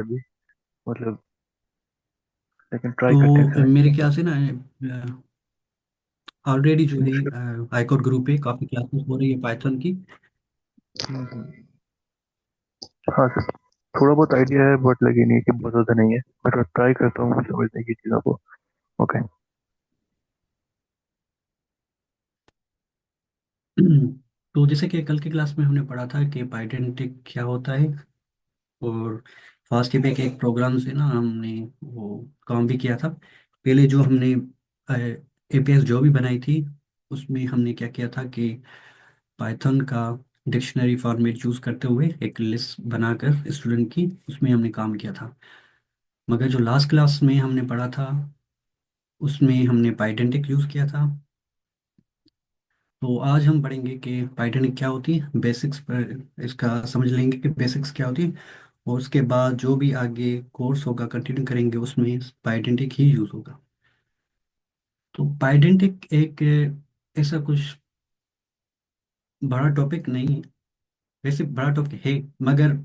अभी, मतलब लेकिन ट्राई करते हैं तो फिर। मेरे ख्याल से ना ऑलरेडी जो है मुश्किल। हाईकोर्ट ग्रुप पे काफ़ी क्लासेस हो रही है पाइथन की। हम्म। हाँ सर, थोड़ा बहुत आइडिया है बट लगी नहीं कि बहुत ज़्यादा नहीं है। मैं ट्राई करता हूँ समझने की चीज़ों को। ओके। तो जैसे कि कल की क्लास में हमने पढ़ा था कि पाइथन क्या होता है, और फास्ट में एक प्रोग्राम से ना हमने वो काम भी किया था। पहले जो हमने एपीएस जो भी बनाई थी, उसमें हमने क्या किया था कि पाइथन का डिक्शनरी फॉर्मेट यूज़ करते हुए एक लिस्ट बनाकर स्टूडेंट की, उसमें हमने काम किया था। मगर जो लास्ट क्लास में हमने पढ़ा था, उसमें हमने पाइडेंटिक यूज़ किया था। तो आज हम पढ़ेंगे कि पाइडेंटिक क्या होती है, बेसिक्स पर इसका समझ लेंगे कि बेसिक्स क्या होती है। और उसके बाद जो भी आगे कोर्स होगा कंटिन्यू करेंगे, उसमें पाइडेंटिक ही यूज़ होगा। तो पाइडेंटिक एक ऐसा कुछ बड़ा टॉपिक नहीं है। वैसे बड़ा टॉपिक है, मगर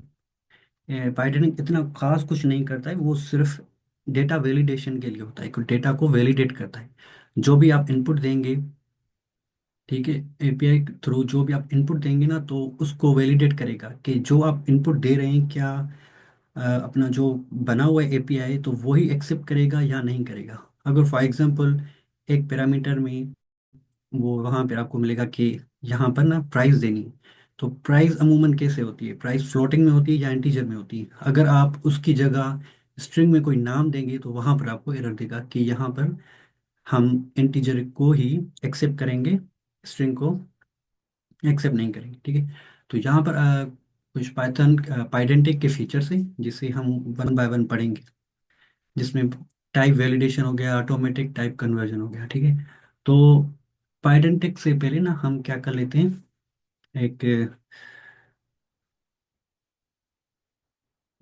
पाइडेंटिक इतना खास कुछ नहीं करता है। वो सिर्फ डेटा वैलिडेशन के लिए होता है, डेटा को वैलिडेट करता है। जो भी आप इनपुट देंगे, ठीक है, एपीआई थ्रू जो भी आप इनपुट देंगे ना, तो उसको वैलिडेट करेगा कि जो आप इनपुट दे रहे हैं क्या अपना जो बना हुआ है एपीआई, तो वही एक्सेप्ट करेगा या नहीं करेगा। अगर फॉर एग्जांपल एक पैरामीटर में वो वहाँ पे आपको मिलेगा कि यहाँ पर ना प्राइस देनी है, तो प्राइस अमूमन कैसे होती है, प्राइस फ्लोटिंग में होती है या इंटीजर में होती है। अगर आप उसकी जगह स्ट्रिंग में कोई नाम देंगे, तो वहाँ पर आपको एरर देगा कि यहाँ पर हम इंटीजर को ही एक्सेप्ट करेंगे, स्ट्रिंग को एक्सेप्ट नहीं करेंगे। ठीक है। तो यहाँ पर कुछ पाइथन पाइडेंटिक के फीचर्स हैं जिसे हम वन बाय वन पढ़ेंगे, जिसमें टाइप वैलिडेशन हो गया, ऑटोमेटिक टाइप कन्वर्जन हो गया। ठीक है। तो पाइडेंटिक से पहले ना हम क्या कर लेते हैं, एक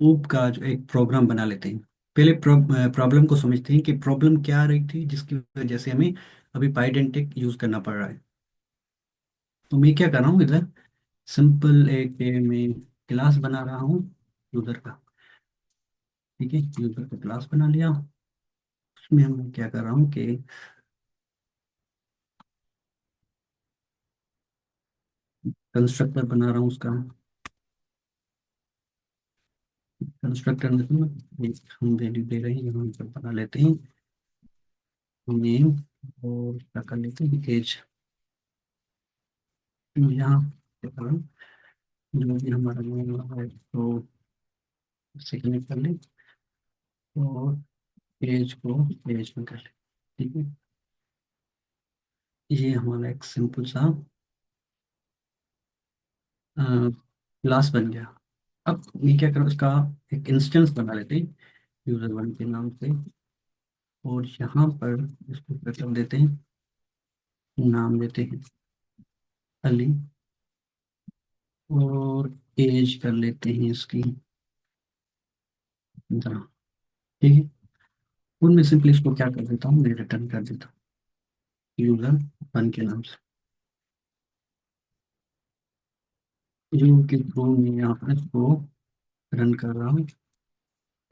ऊप का जो एक प्रोग्राम बना लेते हैं। पहले प्रॉब्लम को समझते हैं कि प्रॉब्लम क्या आ रही थी जिसकी वजह से हमें अभी पाइडेंटिक यूज करना पड़ रहा है। तो मैं क्या कर रहा हूँ इधर, सिंपल एक मैं क्लास बना रहा हूँ यूजर का। ठीक है, यूजर का क्लास बना लिया। उसमें हम क्या कर रहा हूँ कि कंस्ट्रक्टर बना रहा हूँ उसका। कंस्ट्रक्टर में तो एक हम वैल्यू दे रहे हैं, यहाँ पर बना लेते हैं नेम, और क्या कर लेते हैं एज। यहाँ क्या कर रहा हूँ, जो भी हमारा नेम है तो सिग्नेट कर ले, और एज को एज में कर ले। ठीक है। ये हमारा एक सिंपल सा क्लास बन गया। अब ये क्या करो, इसका एक इंस्टेंस बना लेते हैं यूजर वन के नाम से। और यहाँ पर इसको क्या कर देते हैं, नाम देते हैं अली, और एज कर लेते हैं इसकी 15। ठीक है। उनमें सिंपली इसको क्या कर देता हूँ, मैं रिटर्न कर देता हूँ यूजर वन के नाम से। यू के थ्रू मैं यहाँ पर इसको रन कर रहा हूँ,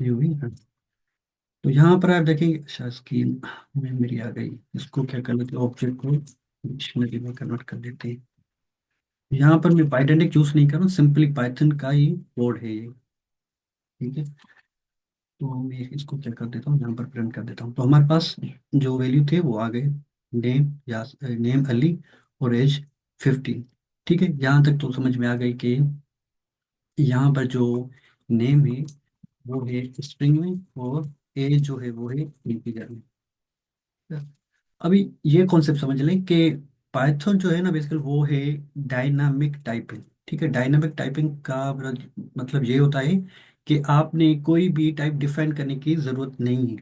यू ही रन। तो यहाँ पर आप देखेंगे, अच्छा स्कीम मेमोरी आ गई। इसको क्या कर लेते हैं, ऑब्जेक्ट को डिक्शनरी में कन्वर्ट कर देते हैं। यहाँ पर मैं पाइथन यूज नहीं कर रहा हूँ, सिंपली पाइथन का ही कोड है ये। ठीक है। तो मैं इसको क्या कर देता हूँ, यहाँ पर प्रिंट कर देता हूँ। तो हमारे पास जो वैल्यू थे वो आ गए, नेम या नेम अली और एज 15। ठीक है, यहाँ तक तो समझ में आ गई कि यहाँ पर जो नेम है वो है स्ट्रिंग में, और एज जो है वो है इंटीजर में। अभी ये कॉन्सेप्ट समझ लें कि पाइथन जो है ना बेसिकली वो है डायनामिक टाइपिंग। ठीक है, डायनामिक टाइपिंग का मतलब ये होता है कि आपने कोई भी टाइप डिफाइन करने की जरूरत नहीं है।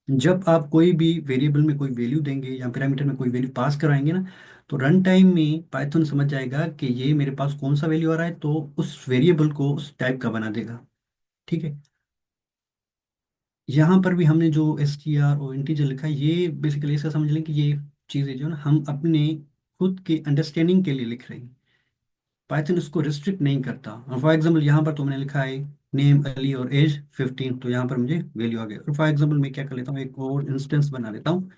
जब आप कोई भी वेरिएबल में कोई वैल्यू देंगे या पैरामीटर में कोई वैल्यू पास कराएंगे ना, तो रन टाइम में पाइथन समझ जाएगा कि ये मेरे पास कौन सा वैल्यू आ रहा है, तो उस वेरिएबल को उस टाइप का बना देगा। ठीक है। यहाँ पर भी हमने जो एस टी आर और इंटीजर लिखा है, ये बेसिकली ऐसा समझ लें कि ये चीज़ें जो है ना हम अपने खुद के अंडरस्टैंडिंग के लिए लिख रहे हैं। पाइथन इसको रिस्ट्रिक्ट नहीं करता। फॉर एग्जाम्पल यहाँ पर तुमने लिखा है नेम अली और एज 15, तो यहाँ पर मुझे वैल्यू आ गई। और फॉर एग्जाम्पल मैं क्या कर लेता हूँ, एक और इंस्टेंस बना लेता हूँ,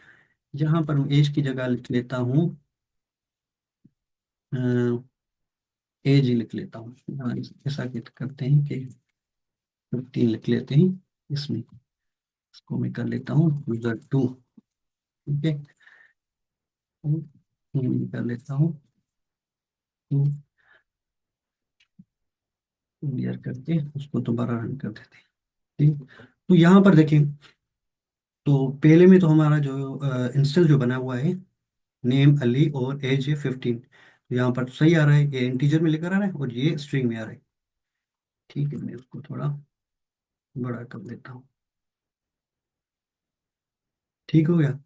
जहाँ पर मैं एज की जगह लिख लेता हूँ एज ही लिख लेता हूँ। हाँ, ऐसा करते हैं कि 15 लिख लेते हैं इसमें। इसको मैं कर लेता हूँ यूजर टू। ठीक है, कर लेता हूँ टू, क्लियर करके उसको दोबारा रन कर देते हैं। ठीक, तो यहाँ पर देखें, तो पहले में तो हमारा जो इंस्टेंस जो बना हुआ है, नेम अली और एज है 15, तो यहाँ पर सही आ रहा है, ये इंटीजर में लेकर आ रहा है और ये स्ट्रिंग में आ रहा है। ठीक है, मैं उसको थोड़ा बड़ा कर देता हूँ। ठीक हो गया।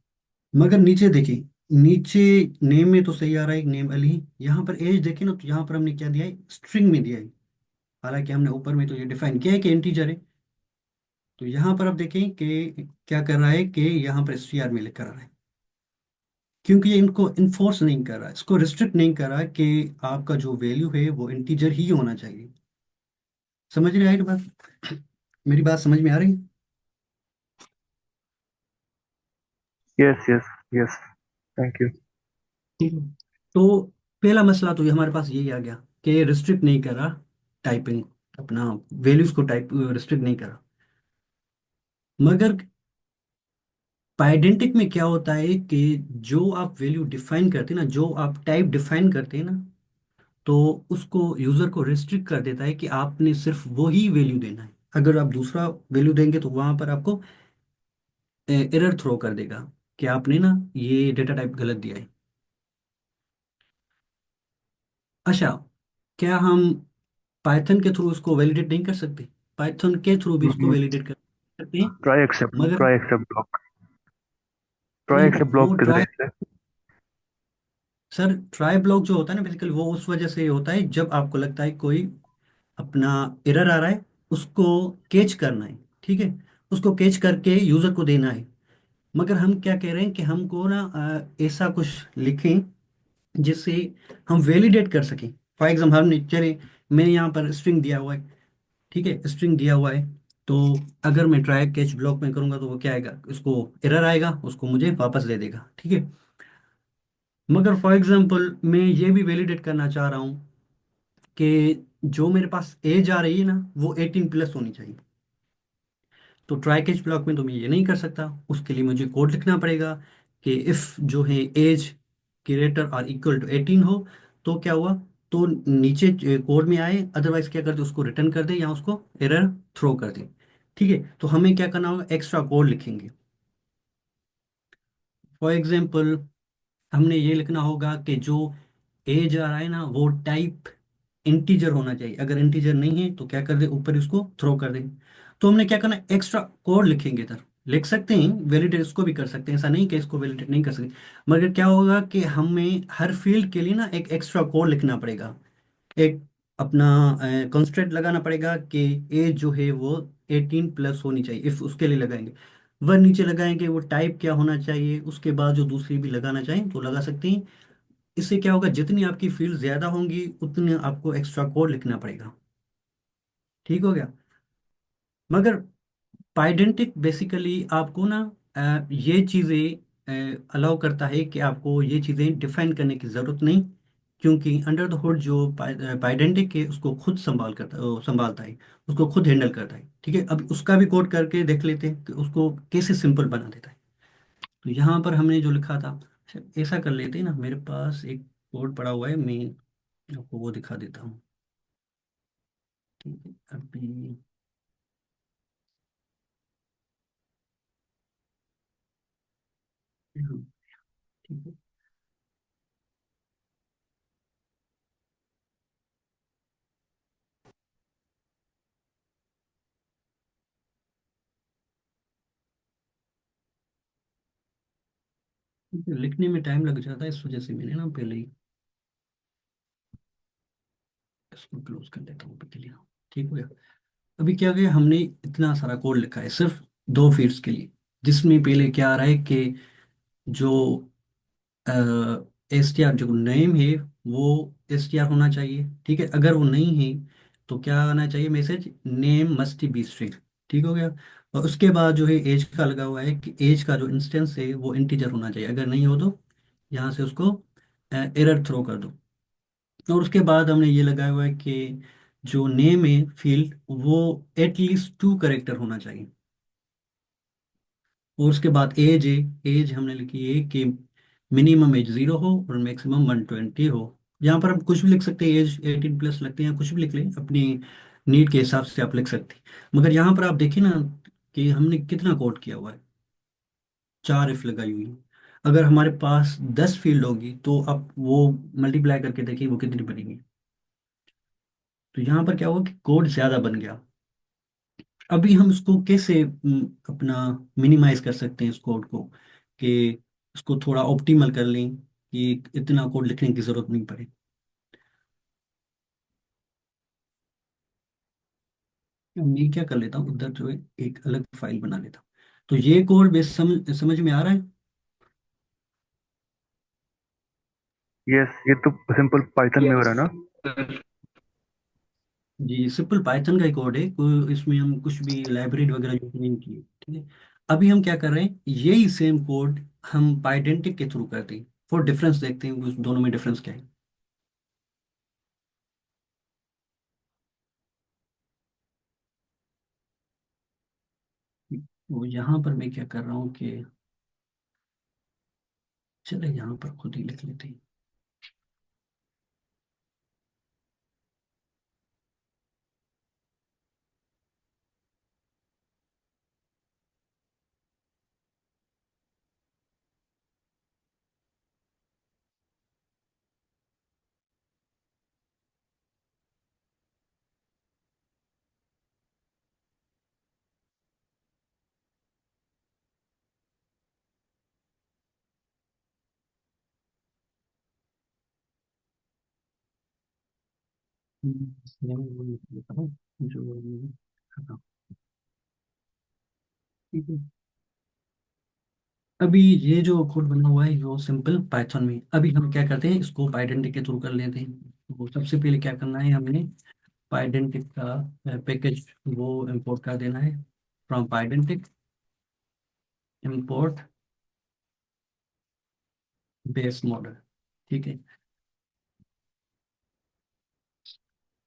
मगर नीचे देखिए, नीचे नेम में तो सही आ रहा है नेम अली, यहाँ पर एज देखें ना, तो यहाँ पर हमने क्या दिया है, स्ट्रिंग में दिया है। हालांकि हमने ऊपर में तो ये डिफाइन किया है कि इंटीजर है। तो यहाँ पर आप देखें कि क्या कर रहा है कि यहाँ पर str में लेकर आ रहा है, क्योंकि ये इनको इन्फोर्स नहीं कर रहा है, इसको रिस्ट्रिक्ट नहीं कर रहा है कि आपका जो वैल्यू है वो इंटीजर ही होना चाहिए। समझ रहे हैं बात, मेरी बात समझ में आ रही है? Yes yes yes, thank you. ठीक है। तो पहला मसला तो ये हमारे पास यही आ गया कि रिस्ट्रिक्ट नहीं कर रहा टाइपिंग, अपना वैल्यूज को टाइप रिस्ट्रिक्ट नहीं कर रहा। मगर पाइडेंटिक में क्या होता है कि जो आप वैल्यू डिफाइन करते हैं ना, जो आप टाइप डिफाइन करते हैं ना, तो उसको यूजर को रिस्ट्रिक्ट कर देता है कि आपने सिर्फ वो ही वैल्यू देना है। अगर आप दूसरा वैल्यू देंगे तो वहां पर आपको एरर थ्रो कर देगा कि आपने ना ये डेटा टाइप गलत दिया है। अच्छा, क्या हम पाइथन के थ्रू उसको वैलिडेट नहीं कर सकते? पाइथन के थ्रू भी उसको वैलिडेट कर सकते हैं। मगर ट्राई एक्सेप्ट ब्लॉक, ट्राई नहीं, एक्सेप्ट वो ब्लॉक किस ट्राई, रेंज से? सर ट्राई ब्लॉक जो होता है ना, बेसिकली वो उस वजह से होता है जब आपको लगता है कोई अपना एरर आ रहा है, उसको कैच करना है। ठीक है, उसको कैच करके यूजर को देना है। मगर हम क्या कह रहे हैं कि हमको ना ऐसा कुछ लिखें जिससे हम वैलिडेट कर सकें। फॉर एग्जाम्पल हमने चले, मैंने यहाँ पर स्ट्रिंग दिया हुआ है। ठीक है, स्ट्रिंग दिया हुआ है, तो अगर मैं ट्राई कैच ब्लॉक में करूंगा तो वो क्या आएगा, उसको एरर आएगा, उसको मुझे वापस दे देगा। ठीक है, मगर फॉर एग्जांपल मैं ये भी वैलिडेट करना चाह रहा हूँ कि जो मेरे पास एज आ रही है ना, वो 18 प्लस होनी चाहिए। तो ट्राई कैच ब्लॉक में तो मैं ये नहीं कर सकता, उसके लिए मुझे कोड लिखना पड़ेगा कि इफ़ जो है एज ग्रेटर और इक्वल टू 18 हो, तो क्या हुआ, तो नीचे कोड में आए, अदरवाइज क्या करते उसको रिटर्न कर दे या उसको एरर थ्रो कर दे। ठीक है, तो हमें क्या करना होगा, एक्स्ट्रा कोड लिखेंगे। फॉर एग्जाम्पल हमने ये लिखना होगा कि जो एज आ रहा है ना, वो टाइप इंटीजर होना चाहिए। अगर इंटीजर नहीं है तो क्या कर दे, ऊपर इसको थ्रो कर देंगे। तो हमने क्या करना है, एक्स्ट्रा कोड लिखेंगे इधर। लिख सकते हैं वैलिडेट, इसको भी कर सकते हैं, ऐसा नहीं कि इसको वैलिडेट नहीं कर सकते। मगर क्या होगा कि हमें हर फील्ड के लिए ना एक एक्स्ट्रा कोड लिखना पड़ेगा, एक अपना कंस्ट्रेंट लगाना पड़ेगा कि एज जो है वो 18 प्लस होनी चाहिए, इफ उसके लिए लगाएंगे। वह नीचे लगाएंगे वो टाइप क्या होना चाहिए, उसके बाद जो दूसरी भी लगाना चाहें तो लगा सकते हैं। इससे क्या होगा, जितनी आपकी फील्ड ज्यादा होंगी उतने आपको एक्स्ट्रा कोड लिखना पड़ेगा। ठीक हो गया। मगर पाइडेंटिक बेसिकली आपको ना ये चीज़ें अलाउ करता है कि आपको ये चीज़ें डिफाइन करने की ज़रूरत नहीं, क्योंकि अंडर द हुड जो पाइडेंटिक है उसको खुद संभालता है, उसको खुद हैंडल करता है। ठीक है, अब उसका भी कोड करके देख लेते हैं कि उसको कैसे सिंपल बना देता है। तो यहाँ पर हमने जो लिखा था, अच्छा, ऐसा कर लेते हैं ना, मेरे पास एक कोड पड़ा हुआ है, मैं आपको वो दिखा देता हूँ। ठीक है, अभी हाँ, ठीक है, क्योंकि लिखने में टाइम लग जाता है, इस वजह से मैंने ना पहले ही इसको क्लोज कर देता हूँ अभी के लिए। ठीक हो गया। अभी क्या गया, हमने इतना सारा कोड लिखा है सिर्फ दो फील्ड्स के लिए, जिसमें पहले क्या आ रहा है कि जो एस टी आर जो नेम है वो एस टी आर होना चाहिए। ठीक है, अगर वो नहीं है तो क्या आना चाहिए message, name must be string. ठीक हो गया। और उसके बाद जो है एज का लगा हुआ है कि एज का जो इंस्टेंस है वो इंटीजर होना चाहिए, अगर नहीं हो तो यहाँ से उसको एरर थ्रो कर दो। और उसके बाद हमने ये लगाया हुआ है कि जो नेम है फील्ड वो एटलीस्ट 2 कैरेक्टर होना चाहिए। और उसके बाद एज है, एज हमने लिखी है कि मिनिमम एज 0 हो और मैक्सिमम 120 हो। यहाँ पर हम कुछ भी लिख सकते हैं, एज 18+ लगते हैं, कुछ भी लिख लें अपनी नीड के हिसाब से आप लिख सकते हैं। मगर यहाँ पर आप देखिए ना कि हमने कितना कोड किया हुआ है, 4 इफ लगाई हुई है। अगर हमारे पास 10 फील्ड होगी तो आप वो मल्टीप्लाई करके देखिए वो कितनी बनेगी। तो यहाँ पर क्या हुआ कि कोड ज्यादा बन गया। अभी हम इसको कैसे अपना मिनिमाइज कर सकते हैं इस कोड को, कि इसको थोड़ा ऑप्टिमल कर लें कि इतना कोड लिखने की जरूरत नहीं पड़े। मैं क्या कर लेता हूँ, इधर जो है एक अलग फाइल बना लेता हूँ। तो ये कोड बेस समझ में आ रहा है। यस, ये तो सिंपल पाइथन में हो रहा है ना? जी सिंपल पाइथन का ही कोड है, कोई इसमें हम कुछ भी लाइब्रेरी वगैरह यूज नहीं की। ठीक है। अभी हम क्या कर रहे हैं, यही सेम कोड हम पाइडेंटिक के थ्रू करते हैं। फॉर डिफरेंस देखते हैं उस दोनों में डिफरेंस क्या है। तो यहाँ पर मैं क्या कर रहा हूँ कि चले यहाँ पर खुद ही लिख लेते हैं। इसमें वो लिख लेता हूँ जो मैंने कहा। ठीक है। अभी ये जो कोड बना हुआ है वो सिंपल पाइथन में, अभी हम क्या करते हैं इसको पाइडेंटिक के थ्रू कर लेते हैं। तो सबसे पहले क्या करना है, हमने पाइडेंटिक का पैकेज वो इंपोर्ट कर देना है। From pydantic import base model. ठीक है।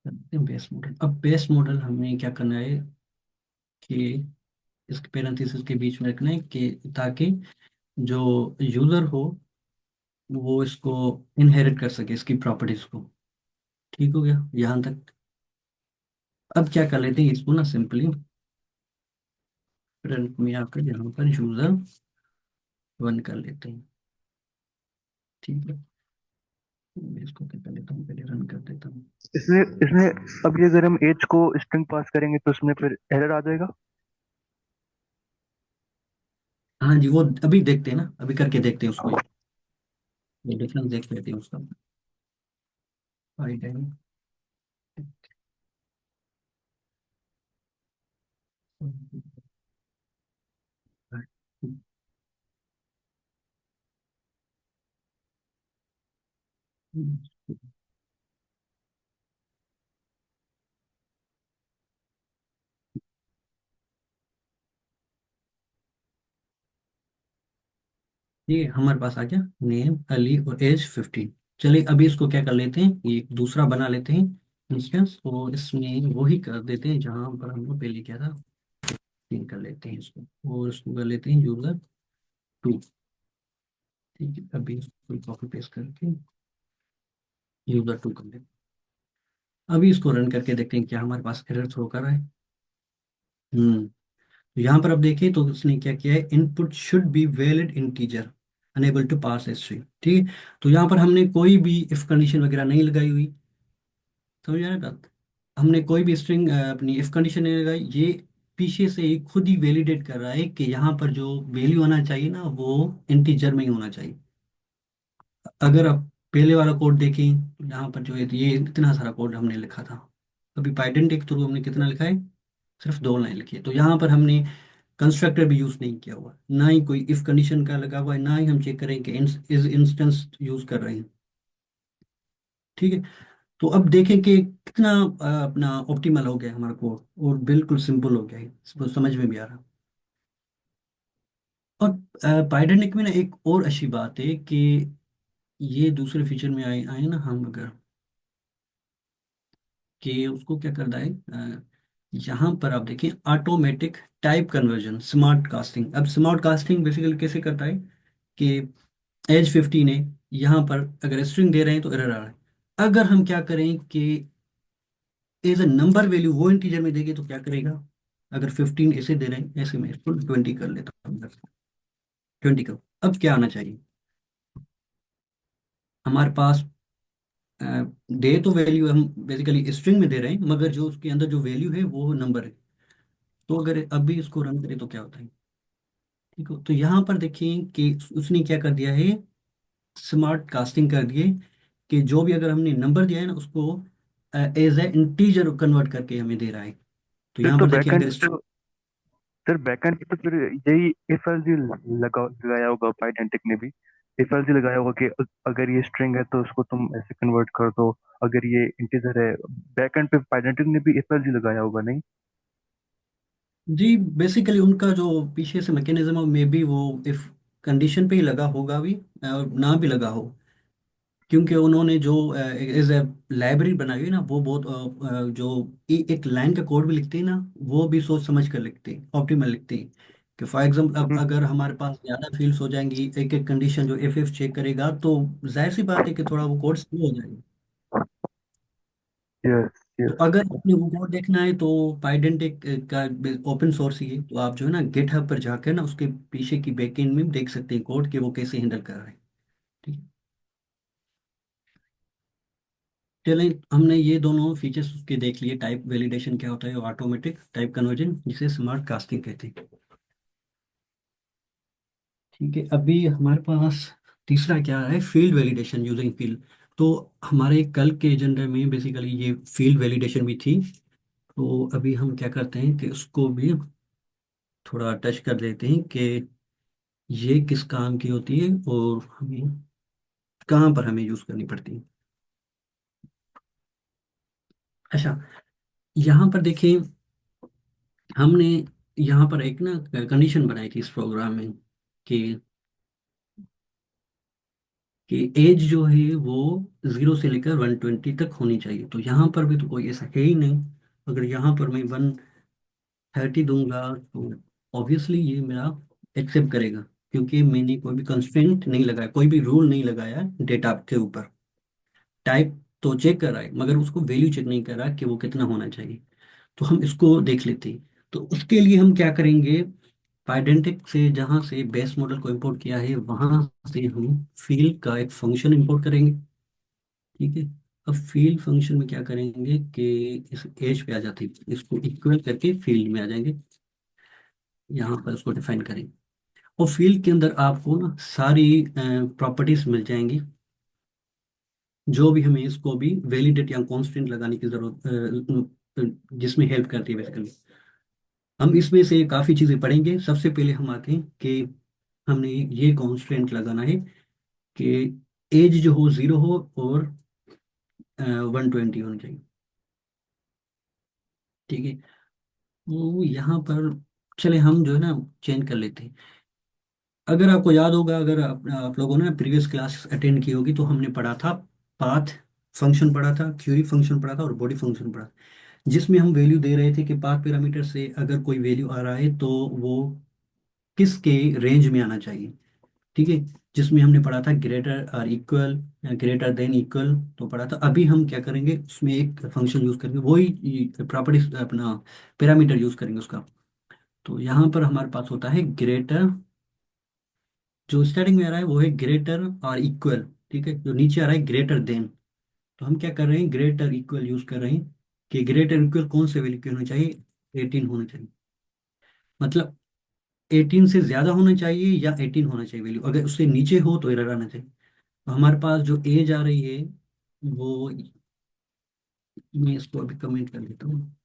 करते हैं बेस मॉडल। अब बेस मॉडल हमें क्या करना है कि इसके पैरेंथेसिस के बीच में रखना है कि ताकि जो यूजर हो वो इसको इनहेरिट कर सके इसकी प्रॉपर्टीज को। ठीक हो गया यहाँ तक। अब क्या कर लेते हैं, इसको ना सिंपली फ्रंट में आकर यहाँ पर यूजर वन कर लेते हैं। ठीक है। मैं इसको क्या कर लेता हूँ, पहले रन कर देता हूँ। इसमें इसमें अब ये अगर हम एज को स्ट्रिंग पास करेंगे तो उसमें फिर एरर आ जाएगा? हाँ जी, वो अभी देखते हैं ना, अभी करके देखते हैं उसको, ये डिफरेंस देख लेते हैं उसका। ये हमारे पास आ गया, नेम अली और एज 15। चलिए अभी इसको क्या कर लेते हैं, ये एक दूसरा बना लेते हैं इंस्टेंस, और इसमें वही कर देते हैं जहां पर हमने पहले किया था। तीन कर लेते हैं इसको, और इसको कर लेते हैं यूजर 2। ठीक है। अभी इसको कॉपी पेस्ट करके यूजर 2 कर लेते हैं। अभी इसको रन करके देखते हैं क्या हमारे पास एरर थ्रो कर रहा है। तो यहाँ पर अब देखिए तो उसने क्या किया है, input should be valid integer unable to pass string. ठीक है। तो यहाँ पर हमने कोई भी इफ कंडीशन वगैरह नहीं लगाई हुई। समझ आ रहा है बात। हमने कोई भी स्ट्रिंग अपनी इफ कंडीशन नहीं लगाई, ये पीछे से ही खुद ही वैलिडेट कर रहा है कि यहाँ पर जो वैल्यू आना चाहिए ना वो इंटीजर में ही होना चाहिए। अगर आप पहले वाला कोड देखें तो यहाँ पर जो है तो ये इतना सारा कोड हमने लिखा था। अभी पाइथन के थ्रू हमने कितना लिखा है, सिर्फ 2 लाइन लिखी है। तो यहाँ पर हमने कंस्ट्रक्टर भी यूज नहीं किया हुआ, ना ही कोई इफ कंडीशन का लगा हुआ है, ना ही हम चेक करें कि इस इंस्टेंस यूज कर रहे हैं। ठीक है। तो अब देखें कि कितना अपना ऑप्टिमल हो गया हमारा कोड, और बिल्कुल सिंपल हो गया है, इसको समझ में भी आ रहा। और पाइथन में ना एक और अच्छी बात है कि ये दूसरे फीचर में आए आए ना, हम अगर कि उसको क्या करना है, यहाँ पर आप देखें automatic type conversion smart casting. अब स्मार्ट कास्टिंग बेसिकली कैसे करता है कि एज 15 है, यहाँ पर अगर स्ट्रिंग दे रहे हैं तो एरर आ रहा है। अगर हम क्या करें कि एज ए नंबर वैल्यू वो इंटीजर में देंगे तो क्या करेगा, अगर 15 ऐसे दे रहे हैं, ऐसे में इसको 20 कर लेता हूँ, 20 का। अब क्या आना चाहिए हमारे पास, अ, दे तो वैल्यू हम बेसिकली स्ट्रिंग में दे रहे हैं, मगर जो उसके अंदर जो वैल्यू है वो नंबर है। तो अगर अभी इसको रन करें तो क्या होता है, ठीक हो। तो यहाँ पर देखिए कि उसने क्या कर दिया है, स्मार्ट कास्टिंग कर दिए, कि जो भी अगर हमने नंबर दिया है ना उसको एज ए इंटीजर कन्वर्ट करके हमें दे रहा है। तो फिर यहाँ तो पर देखिए बैकएंड अगर पे तो सर बैकएंड पे तो फिर यही इफ एल्स लगाया होगा पाइडेंटिक ने भी। इफ एल्स लगाया होगा कि अगर ये स्ट्रिंग है तो उसको तुम ऐसे कन्वर्ट कर दो, अगर ये इंटीजर है। बैकएंड पे पाइडेंटिक ने भी इफ एल्स लगाया होगा नहीं? जी बेसिकली उनका जो पीछे से मैकेनिज्म है मे बी वो इफ कंडीशन पे ही लगा होगा भी, और ना भी लगा हो, क्योंकि उन्होंने जो एज ए लाइब्रेरी बनाई हुई है ना, वो बहुत जो एक लाइन का कोड भी लिखते हैं ना, वो भी सोच समझ कर लिखते हैं, ऑप्टिमल लिखते हैं। कि फॉर एग्जाम्पल अब अगर हमारे पास ज़्यादा फील्ड्स हो जाएंगी, एक एक कंडीशन जो एफ एफ चेक करेगा, तो जाहिर सी बात है कि थोड़ा वो कोड स्लो हो जाएगा। यस तो यस। अगर आपने वो कोड देखना है तो पाइडेंटिक का ओपन सोर्स ही है, तो आप जो है ना गिटहब पर जाकर ना उसके पीछे की बैकएंड में देख सकते हैं कोड कि वो कैसे हैंडल कर रहा है। ठीक है। चलें, हमने ये दोनों फीचर्स उसके देख लिए, टाइप वैलिडेशन क्या होता है, और ऑटोमेटिक टाइप कन्वर्जन जिसे स्मार्ट कास्टिंग कहते हैं। ठीक है, अभी हमारे पास तीसरा क्या है, फील्ड वैलिडेशन यूजिंग फील्ड। तो हमारे कल के एजेंडा में बेसिकली ये फील्ड वैलिडेशन भी थी। तो अभी हम क्या करते हैं कि उसको भी थोड़ा टच कर देते हैं कि ये किस काम की होती है और हमें कहाँ पर हमें यूज़ करनी पड़ती है। अच्छा, यहाँ पर देखिए, हमने यहाँ पर एक ना कंडीशन बनाई थी इस प्रोग्राम में कि एज जो है वो 0 से लेकर 120 तक होनी चाहिए। तो यहाँ पर भी तो कोई ऐसा है ही नहीं। अगर यहाँ पर मैं 130 दूंगा तो ऑब्वियसली ये मेरा एक्सेप्ट करेगा, क्योंकि मैंने कोई भी कंस्ट्रेंट नहीं लगाया, कोई भी रूल नहीं लगाया डेटा के ऊपर। टाइप तो चेक कर रहा है, मगर उसको वैल्यू चेक नहीं कर रहा कि वो कितना होना चाहिए। तो हम इसको देख लेते हैं। तो उसके लिए हम क्या करेंगे, पाइडेंटिक से जहाँ से बेस मॉडल को इंपोर्ट किया है वहां से हम फील्ड का एक फंक्शन इंपोर्ट करेंगे। ठीक है। अब फील्ड फंक्शन में क्या करेंगे कि इस एज पे आ जाते हैं, इसको इक्वल करके फील्ड में आ जाएंगे, यहाँ पर उसको डिफाइन करेंगे। और फील्ड के अंदर आपको ना सारी प्रॉपर्टीज मिल जाएंगी, जो भी हमें इसको भी वैलिडेट या कॉन्स्टेंट लगाने की जरूरत, जिसमें हेल्प करती है बेसिकली। हम इसमें से काफ़ी चीज़ें पढ़ेंगे। सबसे पहले हम आते हैं कि हमने ये कॉन्स्टेंट लगाना है कि एज जो हो 0 हो और 120 होनी चाहिए। ठीक है। तो यहाँ पर चले हम जो है ना चेंज कर लेते हैं। अगर आपको याद होगा, अगर आप लोगों ने प्रीवियस क्लास अटेंड की होगी, तो हमने पढ़ा था पाथ फंक्शन पढ़ा था, क्यूरी फंक्शन पढ़ा था, और बॉडी फंक्शन पढ़ा था, जिसमें हम वैल्यू दे रहे थे कि पाथ पैरामीटर से अगर कोई वैल्यू आ रहा है तो वो किसके रेंज में आना चाहिए। ठीक है। जिसमें हमने पढ़ा था ग्रेटर और इक्वल, ग्रेटर देन इक्वल तो पढ़ा था। अभी हम क्या करेंगे, उसमें एक फंक्शन यूज करेंगे, वही प्रॉपर्टी अपना पैरामीटर यूज करेंगे उसका। तो यहाँ पर हमारे पास होता है ग्रेटर, जो स्टार्टिंग में आ रहा है वो है ग्रेटर और इक्वल। ठीक है। जो नीचे आ रहा है ग्रेटर देन। तो हम क्या कर रहे हैं, ग्रेटर इक्वल यूज कर रहे हैं कि ग्रेटर इक्वल कौन से वैल्यू के होना चाहिए, 18 होना चाहिए। मतलब 18 से ज्यादा होना चाहिए या 18 होना चाहिए वैल्यू, अगर उससे नीचे हो तो एरर आना चाहिए। तो हमारे पास जो एज आ रही है वो, मैं इसको अभी कमेंट कर देता हूँ।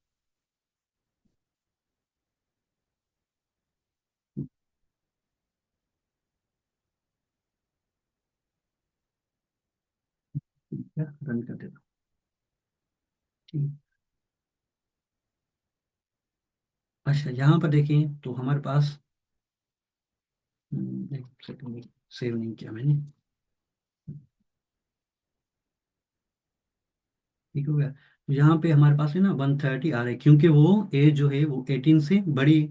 ठीक है, रन कर देता हूँ। ठीक। अच्छा यहाँ पर देखिए तो हमारे पास, एक सेकंड, सेव नहीं किया मैंने। ठीक हो गया। तो यहाँ पे हमारे पास है ना 130 आ रहा है, क्योंकि वो एज जो है वो 18 से बड़ी।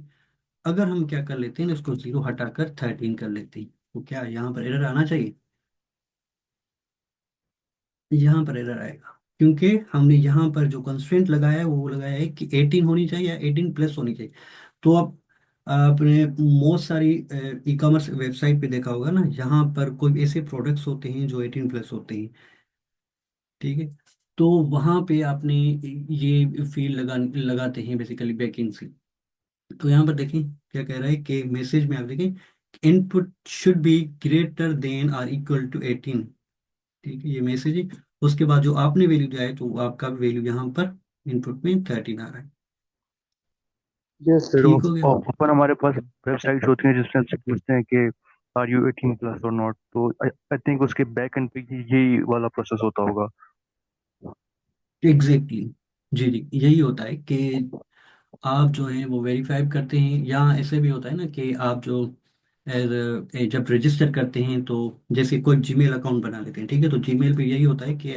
अगर हम क्या कर लेते हैं, इसको जीरो हटाकर 13 कर लेते हैं, तो क्या यहाँ पर एरर आना चाहिए? यहाँ पर एरर आएगा, क्योंकि हमने यहाँ पर जो कंस्ट्रेंट लगाया है वो लगाया है कि 18 होनी चाहिए या 18 प्लस होनी चाहिए। तो अब आपने बहुत सारी ई कॉमर्स वेबसाइट पे देखा होगा ना, यहाँ पर कोई ऐसे प्रोडक्ट्स होते हैं जो 18 प्लस होते हैं। ठीक है। तो वहाँ पे आपने ये फील्ड लगाते हैं बेसिकली बैकएंड से। तो यहाँ पर देखें क्या कह रहा है कि मैसेज में आप देखें, input should be greater than और इक्वल टू 18। ठीक है, ये मैसेज है। उसके बाद जो आपने वैल्यू दिया है तो आपका वैल्यू यहाँ पर इनपुट में 13 आ रहा है। Yes sir. ठीक हो गया। ओपन हमारे पास वेबसाइट्स होती हैं जिसमें हमसे पूछते हैं कि आर यू 18 प्लस और नॉट, तो आई थिंक उसके बैक एंड पे यही वाला प्रोसेस होता होगा। Exactly exactly। जी जी, यही होता है कि आप जो है वो वेरीफाई करते हैं, या ऐसे भी होता है ना कि आप जो जब रजिस्टर करते हैं तो जैसे कोई जीमेल अकाउंट बना लेते हैं, ठीक है, तो जीमेल पे यही होता है कि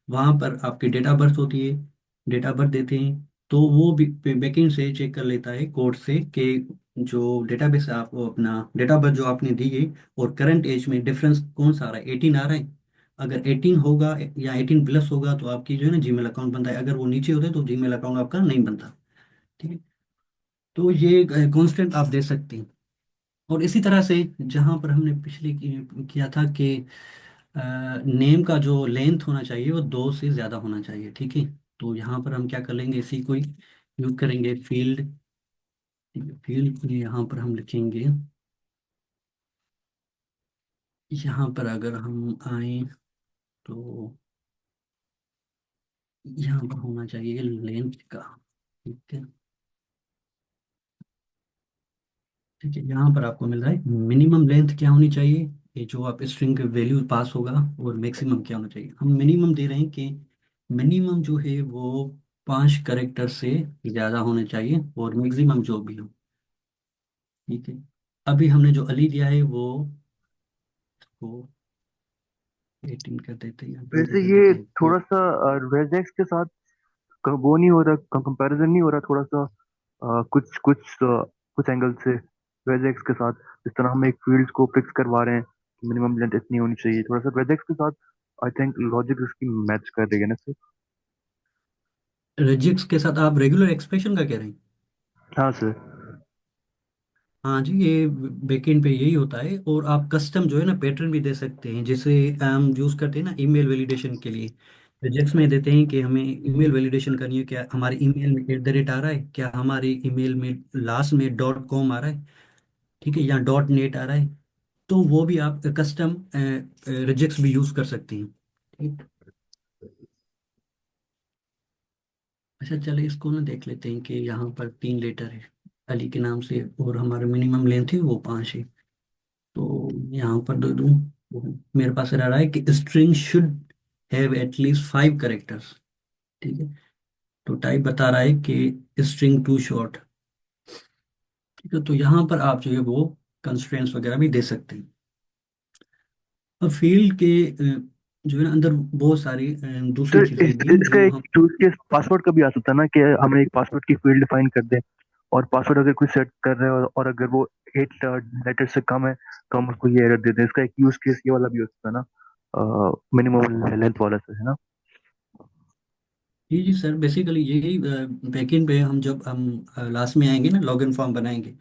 वहाँ पर आपकी डेट ऑफ बर्थ होती है, डेट ऑफ बर्थ देते हैं, तो वो भी बैकएंड से चेक कर लेता है कोड से कि जो डेटाबेस आप वो अपना डेट ऑफ बर्थ जो आपने दी है और करंट एज में डिफरेंस कौन सा आ रहा है, 18 आ रहा है। अगर 18 होगा या 18 प्लस होगा तो आपकी जो है ना जीमेल अकाउंट बनता है, अगर वो नीचे होता है तो जीमेल अकाउंट आपका नहीं बनता। ठीक है। तो ये कांस्टेंट आप दे सकते हैं। और इसी तरह से जहाँ पर हमने पिछले किया था कि नेम का जो लेंथ होना चाहिए वो 2 से ज़्यादा होना चाहिए। ठीक है। तो यहाँ पर हम क्या कर लेंगे, इसी को यूज करेंगे फील्ड। फील्ड यहाँ पर हम लिखेंगे, यहाँ पर अगर हम आए तो यहाँ पर होना चाहिए लेंथ का। ठीक है। ठीक है, यहाँ पर आपको मिल रहा है मिनिमम लेंथ क्या होनी चाहिए, ये जो आप स्ट्रिंग के वैल्यू पास होगा, और मैक्सिमम क्या होना चाहिए। हम मिनिमम दे रहे हैं कि मिनिमम जो है वो 5 कैरेक्टर से ज़्यादा होने चाहिए, और मैक्सिमम जो भी हो। ठीक है। अभी हमने जो अली दिया है वो 18 कर देते हैं, अपनी वैसे जगह ये देते हैं। थोड़ा सा रेजेक्स के साथ वो नहीं हो रहा, कंपैरिजन नहीं हो रहा थोड़ा सा कुछ कुछ कुछ एंगल से रेजेक्स के साथ, जिस तरह हम एक फील्ड को फिक्स करवा रहे हैं कि मिनिमम लेंथ इतनी होनी चाहिए, थोड़ा सा रेजेक्स के साथ आई थिंक लॉजिक इसकी मैच कर देगा ना सर। रेजिक्स के साथ आप रेगुलर एक्सप्रेशन का कह रहे हैं? हाँ सर। हाँ जी, ये बैकएंड पे यही होता है, और आप कस्टम जो है ना पैटर्न भी दे सकते हैं, जैसे हम यूज करते हैं ना ईमेल वैलिडेशन के लिए। रिजेक्ट्स में देते हैं कि हमें ईमेल वैलिडेशन करनी है, क्या हमारे ईमेल में @ आ रहा है, क्या हमारे ईमेल में लास्ट में .com आ रहा है, ठीक है, या .net आ रहा है। तो वो भी आप कस्टम रिजेक्ट्स भी यूज कर सकते हैं। ठीक। अच्छा चले इसको ना देख लेते हैं कि यहाँ पर 3 लेटर है अली के नाम से, और हमारा मिनिमम लेंथ है वो 5 है। तो यहाँ पर दे दूँ, मेरे पास रह रहा है कि string should have at least 5 characters. ठीक है। तो टाइप बता रहा है कि स्ट्रिंग टू शॉर्ट। ठीक है, तो यहाँ पर आप जो है वो कंस्ट्रेंट्स वगैरह भी दे सकते हैं। और फील्ड के जो है ना अंदर बहुत सारी दूसरी सर चीज़ें भी इसका जो एक हम। चूज केस पासवर्ड का भी आ सकता है ना, कि हमने एक पासवर्ड की फील्ड डिफाइन कर दें और पासवर्ड अगर कोई सेट कर रहे हैं और अगर वो 8 लेटर से कम है तो हम उसको ये एरर दे दें। इसका एक यूज केस ये वाला भी हो सकता है ना, मिनिमम लेंथ वाला से, है ना। जी जी सर, बेसिकली यही बैकएंड पे हम जब हम लास्ट में आएंगे ना लॉगिन फॉर्म बनाएंगे,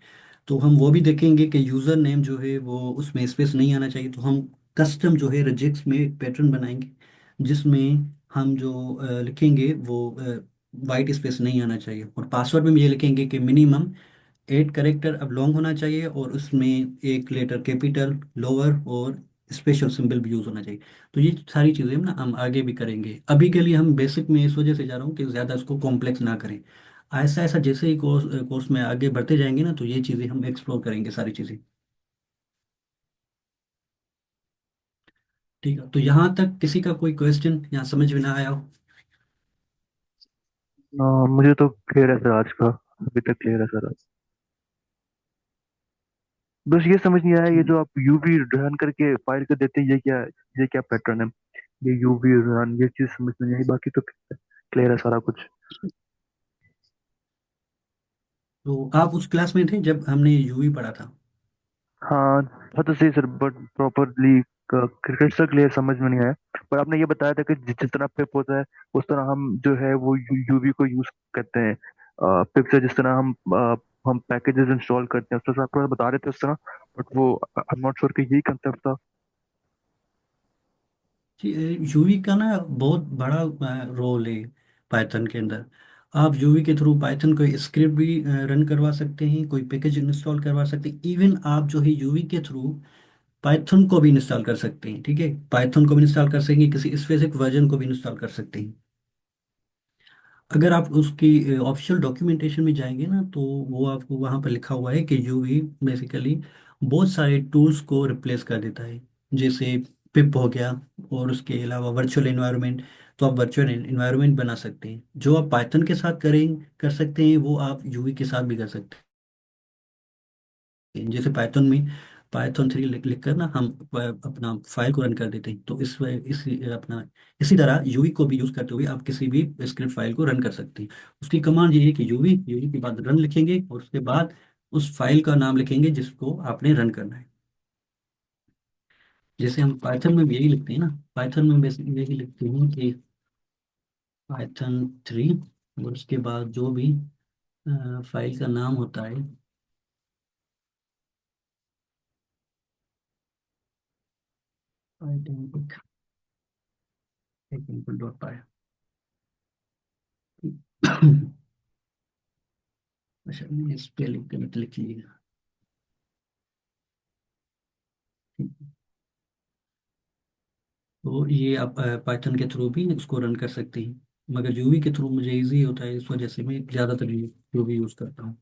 तो हम वो भी देखेंगे कि यूज़र नेम जो है वो उसमें स्पेस नहीं आना चाहिए, तो हम कस्टम जो है रिजेक्ट्स में एक पैटर्न बनाएंगे जिसमें हम जो लिखेंगे वो वाइट स्पेस नहीं आना चाहिए, और पासवर्ड में भी ये लिखेंगे कि मिनिमम 8 कैरेक्टर अब लॉन्ग होना चाहिए, और उसमें एक लेटर कैपिटल लोअर और स्पेशल सिंबल भी यूज होना चाहिए। तो ये सारी चीज़ें ना हम आगे भी करेंगे, अभी के लिए हम बेसिक में इस वजह से जा रहा हूँ कि ज़्यादा इसको कॉम्प्लेक्स ना करें। ऐसा ऐसा जैसे ही कोर्स में आगे बढ़ते जाएंगे ना, तो ये चीज़ें हम एक्सप्लोर करेंगे सारी चीज़ें। ठीक है, तो यहाँ तक किसी का कोई क्वेश्चन यहाँ समझ में ना आया हो? मुझे तो क्लियर है सर आज का, अभी तक क्लियर है सर आज। बस ये समझ नहीं आया, ये ठीक। जो आप यूवी रन करके फाइल कर देते हैं, ये क्या पैटर्न है? ये यूवी रन, ये चीज समझ में नहीं आई, बाकी तो क्लियर है सारा कुछ। तो आप उस क्लास में थे जब हमने यूवी पढ़ा था? हाँ था तो सही सर, बट प्रॉपरली क्रिकेट से क्लियर समझ में नहीं आया। पर आपने ये बताया था कि जिस तरह पिप होता है उस तरह हम जो है वो यूवी को यूज करते हैं। पिप से जिस तरह हम पैकेजेस इंस्टॉल करते हैं उस तरह से आप थोड़ा बता रहे थे उस तरह। बट वो आई एम नॉट श्योर कि यही कंसेप्ट था। यूवी का ना बहुत बड़ा रोल है पाइथन के अंदर। आप यूवी के थ्रू पाइथन कोई स्क्रिप्ट भी रन करवा सकते हैं, कोई पैकेज इंस्टॉल करवा सकते हैं। इवन आप जो है यूवी के थ्रू पाइथन को भी इंस्टॉल कर सकते हैं। ठीक है, पाइथन को भी इंस्टॉल कर सकते हैं, किसी स्पेसिफिक वर्जन को भी इंस्टॉल कर सकते हैं। अगर आप उसकी ऑफिशियल डॉक्यूमेंटेशन में जाएंगे ना, तो वो आपको वहाँ पर लिखा हुआ है कि यूवी बेसिकली बहुत सारे टूल्स को रिप्लेस कर देता है, जैसे पिप हो गया, और उसके अलावा वर्चुअल एनवायरनमेंट। तो आप वर्चुअल एनवायरनमेंट बना सकते हैं, जो आप पाइथन के साथ कर सकते हैं, वो आप यूवी के साथ भी कर सकते हैं। जैसे पाइथन में पाइथन 3 लिख कर ना हम अपना फाइल को रन कर देते हैं, तो इसी तरह यूवी को भी यूज करते हुए आप किसी भी स्क्रिप्ट फाइल को रन कर सकते हैं। उसकी कमांड ये है कि यूवी यूवी के बाद रन लिखेंगे, और उसके बाद उस फाइल का नाम लिखेंगे जिसको आपने रन करना है। जैसे हम पाइथन में भी यही लिखते हैं ना, पाइथन में बेसिकली यही लिखते हैं कि पाइथन 3, और उसके बाद जो भी फाइल का नाम होता है, पाइथन डॉट पाई। अच्छा, मैंने स्पेलिंग गलत लिख लिया। तो ये आप पाइथन के थ्रू भी इसको रन कर सकते हैं, मगर यूवी के थ्रू मुझे इजी होता है, इस वजह से मैं ज़्यादातर यूवी यूज़ करता हूँ।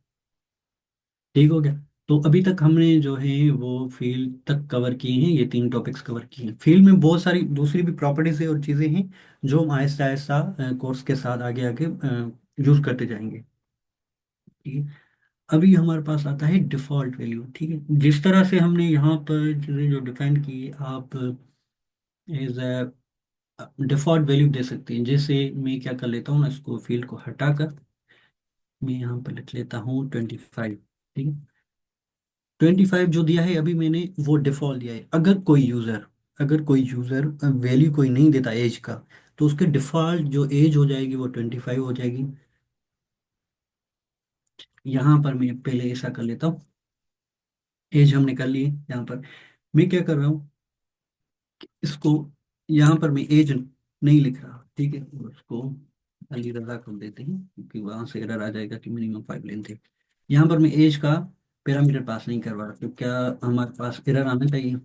ठीक हो गया। तो अभी तक हमने जो है वो फील्ड तक कवर किए हैं, ये 3 टॉपिक्स कवर किए हैं। फील्ड में बहुत सारी दूसरी भी प्रॉपर्टीज है और चीज़ें हैं जो हम आहिस्ता आहिस्ता कोर्स के साथ आगे आगे यूज़ करते जाएंगे। ठीक है। अभी हमारे पास आता है डिफॉल्ट वैल्यू। ठीक है, जिस तरह से हमने यहाँ पर चीज़ें जो डिफाइन की, आप एज डिफॉल्ट वैल्यू दे सकते हैं। जैसे मैं क्या कर लेता हूँ ना, इसको फील्ड को हटाकर मैं यहाँ पर लिख लेता हूँ 25। ठीक है, 25 जो दिया है अभी मैंने, वो डिफॉल्ट दिया है। अगर कोई यूज़र वैल्यू कोई नहीं देता एज का, तो उसके डिफॉल्ट जो एज हो जाएगी वो 25 हो जाएगी। यहाँ पर मैं पहले ऐसा कर लेता हूँ, एज हमने कर ली है। यहाँ पर मैं क्या कर रहा हूँ, इसको यहाँ पर मैं एज नहीं लिख रहा। ठीक है, उसको अली रजा कर देते हैं, क्योंकि वहां से एरर आ जाएगा कि मिनिमम 5 लेंथ है। यहाँ पर मैं एज का पैरामीटर पास नहीं करवा रहा, तो क्या हमारे पास एरर आना चाहिए।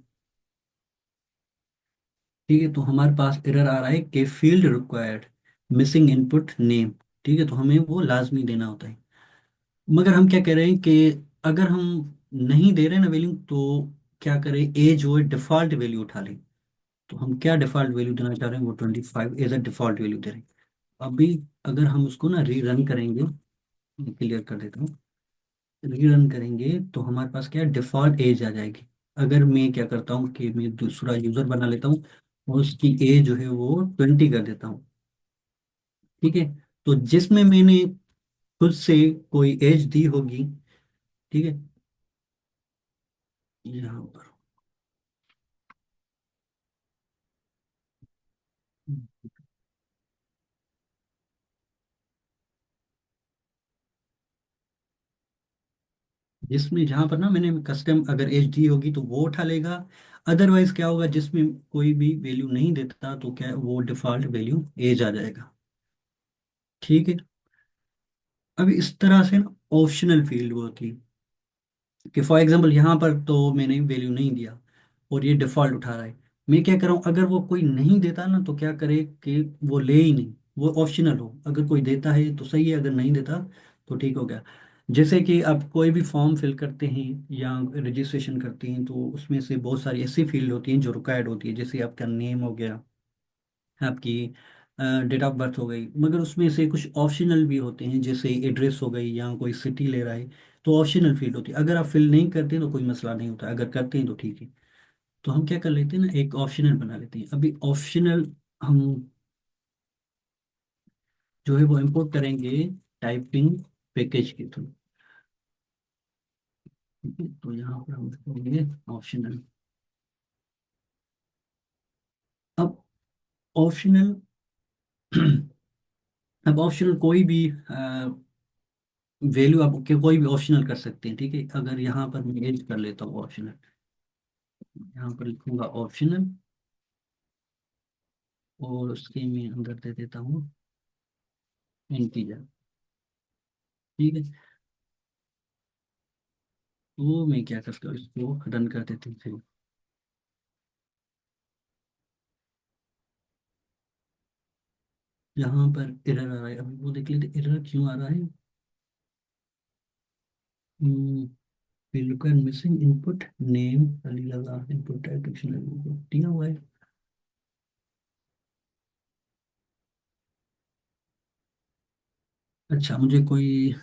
ठीक है, तो हमारे पास एरर आ रहा है कि field required missing input name. ठीक है, तो हमें वो लाजमी देना होता है। मगर हम क्या कह रहे हैं कि अगर हम नहीं दे रहे ना वैल्यू, तो क्या करें, एज वो डिफॉल्ट वैल्यू उठा लें। तो हम क्या डिफॉल्ट वैल्यू देना चाह रहे हैं, वो 25 एज अ डिफॉल्ट वैल्यू दे रहे हैं। अभी अगर हम उसको ना री रन करेंगे, क्लियर कर देता हूँ, री रन करेंगे तो हमारे पास क्या डिफॉल्ट एज आ जाएगी। अगर मैं क्या करता हूँ कि मैं दूसरा यूजर बना लेता हूँ और उसकी एज जो है वो 20 कर देता हूँ। ठीक है, तो जिसमें मैंने खुद से कोई एज दी होगी, ठीक है, यहाँ पर जिसमें जहाँ पर ना मैंने कस्टम अगर एच डी होगी तो वो उठा लेगा। अदरवाइज क्या होगा, जिसमें कोई भी वैल्यू नहीं देता तो क्या वो डिफॉल्ट वैल्यू एज आ जाएगा। ठीक है, अब इस तरह से ना ऑप्शनल फील्ड वो होती है कि फॉर एग्जांपल यहाँ पर तो मैंने वैल्यू नहीं दिया और ये डिफॉल्ट उठा रहा है। मैं क्या करूँ, अगर वो कोई नहीं देता ना, तो क्या करे कि वो ले ही नहीं, वो ऑप्शनल हो। अगर कोई देता है तो सही है, अगर नहीं देता तो ठीक हो गया। जैसे कि आप कोई भी फॉर्म फिल करते हैं या रजिस्ट्रेशन करते हैं, तो उसमें से बहुत सारी ऐसी फील्ड होती हैं जो रिक्वायर्ड होती है। जैसे आपका नेम हो गया, आपकी डेट ऑफ बर्थ हो गई, मगर उसमें से कुछ ऑप्शनल भी होते हैं, जैसे एड्रेस हो गई या कोई सिटी ले रहा है, तो ऑप्शनल फील्ड होती है। अगर आप फिल नहीं करते तो कोई मसला नहीं होता, अगर करते हैं तो ठीक है। तो हम क्या कर लेते हैं ना, एक ऑप्शनल बना लेते हैं। अभी ऑप्शनल हम जो है वो इंपोर्ट करेंगे टाइपिंग पैकेज के थ्रू। ठीक है, तो यहाँ पर हम करेंगे ऑप्शनल। अब ऑप्शनल अब ऑप्शनल कोई भी वैल्यू आप कोई भी ऑप्शनल कर सकते हैं। ठीक है, अगर यहाँ पर मैं एड कर लेता हूँ ऑप्शनल, यहाँ पर लिखूंगा ऑप्शनल, और उसके मैं अंदर दे देता हूँ इंटीजर। ठीक है, तो मैं क्या करता हूँ, इसको रन कर देते हैं फिर। यहाँ पर एरर आ रहा है, अभी वो देख लेते एरर क्यों आ रहा है। बिल्कुल मिसिंग इनपुट नेम अली लगा, इनपुट टाइप डिक्शनरी दिया हुआ है। अच्छा, मुझे कोई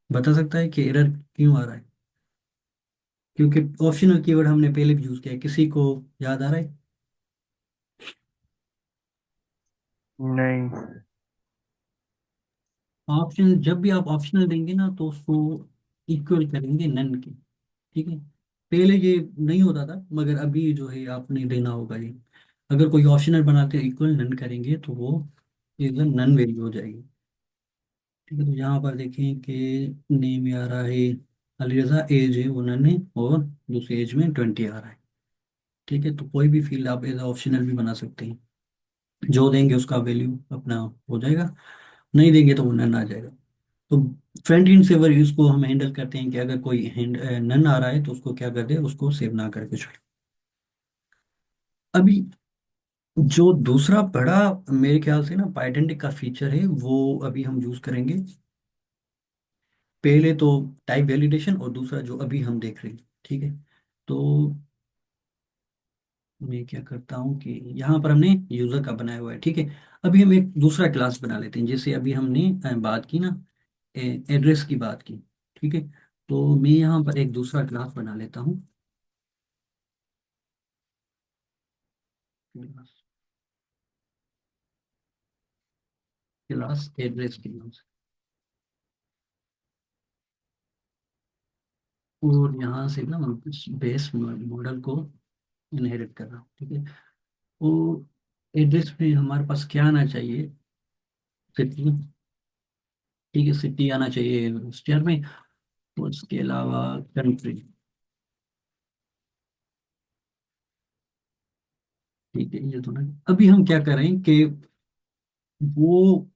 बता सकता है कि एरर क्यों आ रहा है? क्योंकि ऑप्शनल कीवर्ड हमने पहले भी यूज किया है, किसी को याद आ रहा है? नहीं। ऑप्शन, जब भी आप ऑप्शनल देंगे ना तो उसको इक्वल करेंगे नन के। ठीक है, पहले ये नहीं होता था, मगर अभी जो है आपने देना होगा ये। अगर कोई ऑप्शनल बनाते हैं इक्वल नन करेंगे तो वो एकदम नन वैल्यू हो जाएगी। ठीक है, तो यहाँ पर देखें कि नेम आ रहा है अली रजा, एज है वो नन है, और दूसरी एज में 20 आ रहा है। ठीक है, तो कोई भी फील्ड आप एज ऑप्शनल भी बना सकते हैं। जो देंगे उसका वैल्यू अपना हो जाएगा, नहीं देंगे तो वो नन आ जाएगा। तो फ्रंट एंड सेवर यूज को हम हैंडल करते हैं कि अगर कोई नन आ रहा है तो उसको क्या कर दे, उसको सेव ना करके छोड़। अभी जो दूसरा बड़ा मेरे ख्याल से ना पाइडेंटिक का फीचर है, वो अभी हम यूज करेंगे। पहले तो टाइप वैलिडेशन, और दूसरा जो अभी हम देख रहे हैं। ठीक है, तो मैं क्या करता हूँ कि यहाँ पर हमने यूजर का बनाया हुआ है। ठीक है, अभी हम एक दूसरा क्लास बना लेते हैं, जैसे अभी हमने बात की ना एड्रेस की बात की। ठीक है, तो मैं यहाँ पर एक दूसरा क्लास बना लेता हूँ, क्लास एड्रेस के नाम से। और यहाँ से ना मैं कुछ बेस मॉडल को इनहेरिट कर रहा हूँ। ठीक है, तो एड्रेस में हमारे पास क्या आना चाहिए, सिटी। ठीक है, सिटी आना चाहिए स्टेयर में, और इसके अलावा कंट्री। ठीक है, ये तो ना, अभी हम क्या करें कि वो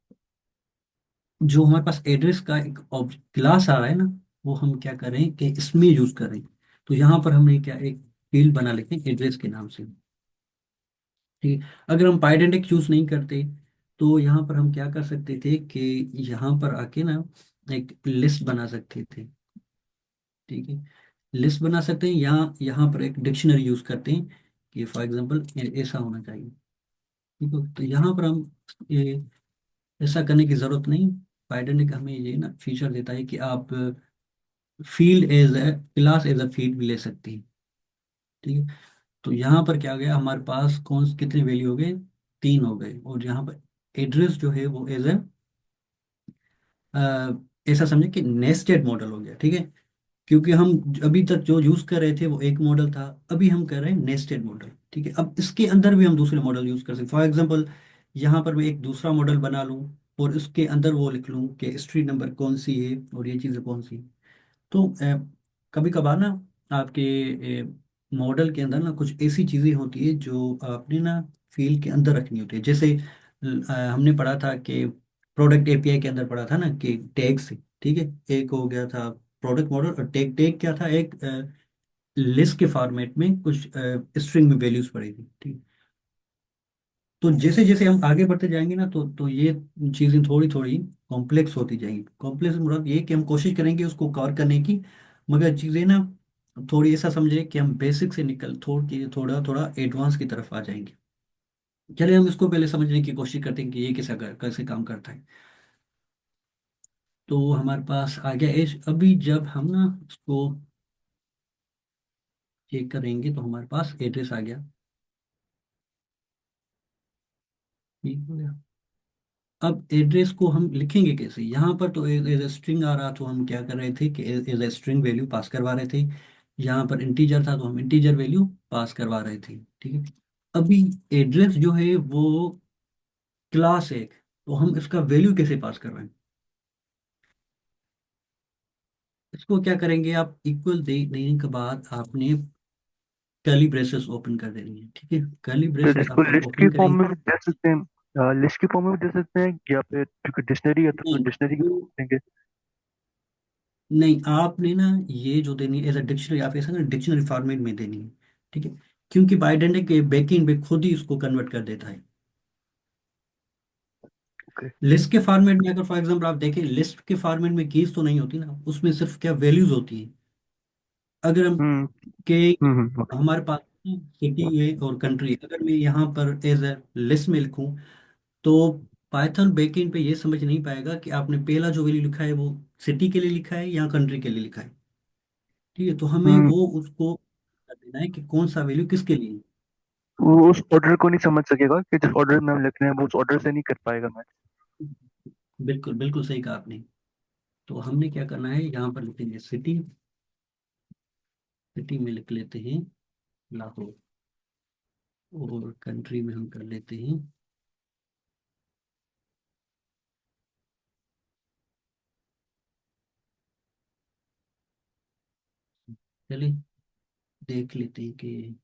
जो हमारे पास एड्रेस का एक क्लास आ रहा है ना, वो हम क्या करें कि इसमें यूज करें। तो यहाँ पर हमने क्या एक फील्ड बना लेते हैं एड्रेस के नाम से। ठीक है, अगर हम पाइडेंटिक यूज नहीं करते तो यहाँ पर हम क्या कर सकते थे कि यहाँ पर आके ना एक लिस्ट बना सकते थे। ठीक है, लिस्ट बना सकते हैं, या यहाँ पर एक डिक्शनरी यूज करते हैं कि फॉर एग्जांपल ऐसा होना चाहिए। ठीक है, तो यहाँ पर हम ये ऐसा करने की जरूरत नहीं। पाइडेंटिक हमें ये ना फीचर देता है कि आप field as a class as a field भी ले सकते हैं। ठीक है, तो यहाँ पर क्या हो गया, हमारे पास कौन कितने वैल्यू हो गए, 3 हो गए। और यहाँ पर एड्रेस जो है वो एज ए ऐसा समझे कि नेस्टेड मॉडल हो गया। ठीक है, क्योंकि हम अभी तक जो यूज कर रहे थे वो एक मॉडल था, अभी हम कर रहे हैं नेस्टेड मॉडल। ठीक है, अब इसके अंदर भी हम दूसरे मॉडल यूज कर सकते फॉर एग्जांपल, यहाँ पर मैं एक दूसरा मॉडल बना लूँ, और उसके अंदर वो लिख लूँ कि स्ट्रीट नंबर कौन सी है और ये चीज़ें कौन सी हैं। तो कभी कभार ना आपके मॉडल के अंदर ना कुछ ऐसी चीज़ें होती है जो आपने ना फील्ड के अंदर रखनी होती है। जैसे हमने पढ़ा था कि प्रोडक्ट एपीआई के अंदर पढ़ा था ना कि टैग से। ठीक है, एक हो गया था प्रोडक्ट मॉडल, और टैग टैग क्या था, एक लिस्ट के फॉर्मेट में कुछ स्ट्रिंग में वैल्यूज पड़ेगी। ठीक, तो जैसे जैसे हम आगे बढ़ते जाएंगे ना तो ये चीज़ें थोड़ी थोड़ी कॉम्प्लेक्स होती जाएंगी। कॉम्प्लेक्स मतलब ये कि हम कोशिश करेंगे उसको कवर करने की, मगर चीज़ें ना थोड़ी ऐसा समझे कि हम बेसिक से निकल थोड़ा थोड़ा एडवांस की तरफ आ जाएंगे। चलिए हम इसको पहले समझने की कोशिश करते हैं कि ये कैसे काम करता है। तो हमारे पास आ गया एज। अभी जब हम ना इसको चेक करेंगे तो हमारे पास एड्रेस आ गया। ठीक हो गया। अब एड्रेस को हम लिखेंगे कैसे? यहाँ पर तो एज ए स्ट्रिंग आ रहा, तो हम क्या कर रहे थे कि as a string value pass करवा रहे थे। यहाँ पर इंटीजर था तो हम इंटीजर वैल्यू पास करवा रहे थे। ठीक है। अभी एड्रेस जो है वो क्लास एक, तो हम इसका वैल्यू कैसे पास करवाएं? इसको क्या करेंगे, आप इक्वल देने के बाद आपने कर्ली ब्रेसेस ओपन कर देनी है। ठीक है, कर्ली फिर ब्रेसेस इसको अपन लिस्ट की ओपन फॉर्म करेंगे। में भी दे सकते हैं, लिस्ट की फॉर्म में भी दे सकते हैं, या फिर क्योंकि डिक्शनरी है तो फिर नहीं, डिक्शनरी की वो फॉर्म देंगे। नहीं, आपने ना ये जो देनी है एज अ डिक्शनरी, आप ऐसा ना डिक्शनरी फॉर्मेट में देनी है। ठीक है, क्योंकि बाइडेंटिक के बैकएंड पे खुद ही उसको कन्वर्ट कर देता है। ओके। लिस्ट के फॉर्मेट में अगर फॉर एग्जांपल आप देखें, लिस्ट के फॉर्मेट में कीज तो नहीं होती ना, उसमें सिर्फ क्या वैल्यूज होती है। अगर हम हम्म के ओके। हमारे पास सिटी है और कंट्री, अगर मैं यहाँ पर एज अ लिस्ट में लिखूं तो पाइथन बैकएंड पे ये समझ नहीं पाएगा कि आपने पहला जो वैल्यू लिखा है वो सिटी के लिए लिखा है या कंट्री के लिए लिखा है। ठीक है, तो हमें हम्म वो उसको कर देना है कि कौन सा वैल्यू किसके लिए है। वो उस ऑर्डर को नहीं समझ सकेगा कि जिस ऑर्डर में हम लिख रहे हैं वो उस ऑर्डर से नहीं कर पाएगा मैच। बिल्कुल बिल्कुल सही कहा आपने। तो हमने क्या करना है, यहाँ पर लिखेंगे सिटी। सिटी में लिख लेते हैं लाहौर, और कंट्री में हम कर लेते हैं, चलिए देख लेते हैं कि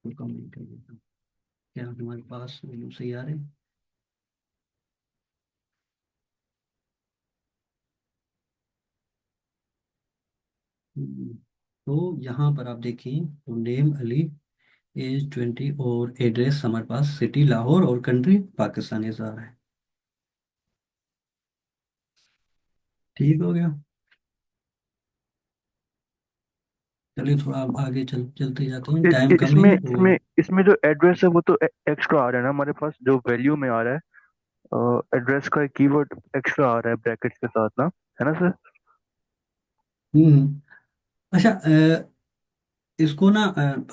तो कमेंट कर देता हूँ क्या हमारे पास वैल्यू सही आ रहे हैं। हम्म, तो यहाँ पर आप देखिए, तो नेम अली, एज 20, और एड्रेस हमारे पास सिटी लाहौर और कंट्री पाकिस्तान ऐसा आ रहा है। ठीक हो गया। चलिए थोड़ा अब आगे चलते जाते हैं, टाइम कम है इसमें और इसमें इसमें जो एड्रेस है वो तो एक्स्ट्रा आ रहा है ना हमारे पास, जो वैल्यू में आ रहा है एड्रेस का एक कीवर्ड एक्स्ट्रा आ रहा है ब्रैकेट्स के साथ ना, है ना सर? अच्छा, इसको ना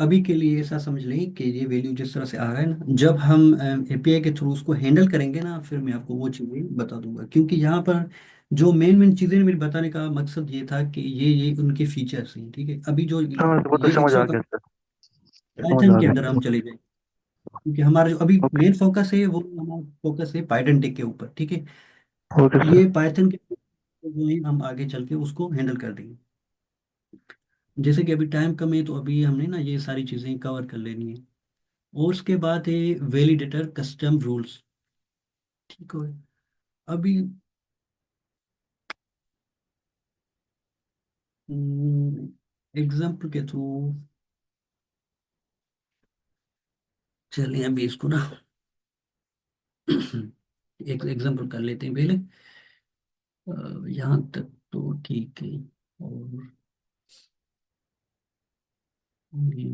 अभी के लिए ऐसा समझ लें कि ये वैल्यू जिस तरह से आ रहा है ना, जब हम एपीआई के थ्रू उसको हैंडल करेंगे ना, फिर मैं आपको वो चीज़ें बता दूंगा। क्योंकि यहाँ पर जो मेन मेन चीज़ें मेरे बताने का मकसद ये था कि ये उनके फीचर्स हैं। ठीक है, अभी जो हाँ वो तो ये समझ 100 आ का गया सर, समझ पाइथन आ के अंदर हम गया। चले जाएंगे। क्योंकि हमारा जो अभी ओके। मेन फोकस है वो हमारा फोकस है पाइडेंटिक के ऊपर। ठीक है, ओके ये सर। पाइथन के जो है हम आगे चल के उसको हैंडल कर देंगे। जैसे कि अभी टाइम कम है तो अभी हमने ना ये सारी चीज़ें कवर कर लेनी है। और उसके बाद है वैलिडेटर कस्टम रूल्स। ठीक है, अभी एग्जाम्पल के थ्रू चलिए अभी इसको ना एक एग्जाम्पल कर लेते हैं पहले। यहाँ तक तो ठीक है। और ये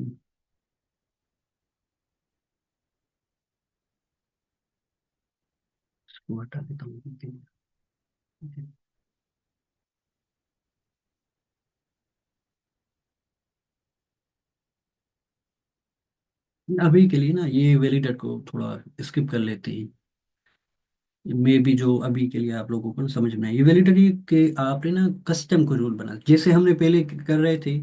इसको हटा देता हूँ। ठीक है। अभी के लिए ना ये वैलिडेटर को थोड़ा स्किप कर लेते हैं। मे भी जो अभी के लिए आप लोगों को ना समझ में आए, ये वैलिडिटी के आपने ना कस्टम को रूल बना, जैसे हमने पहले कर रहे थे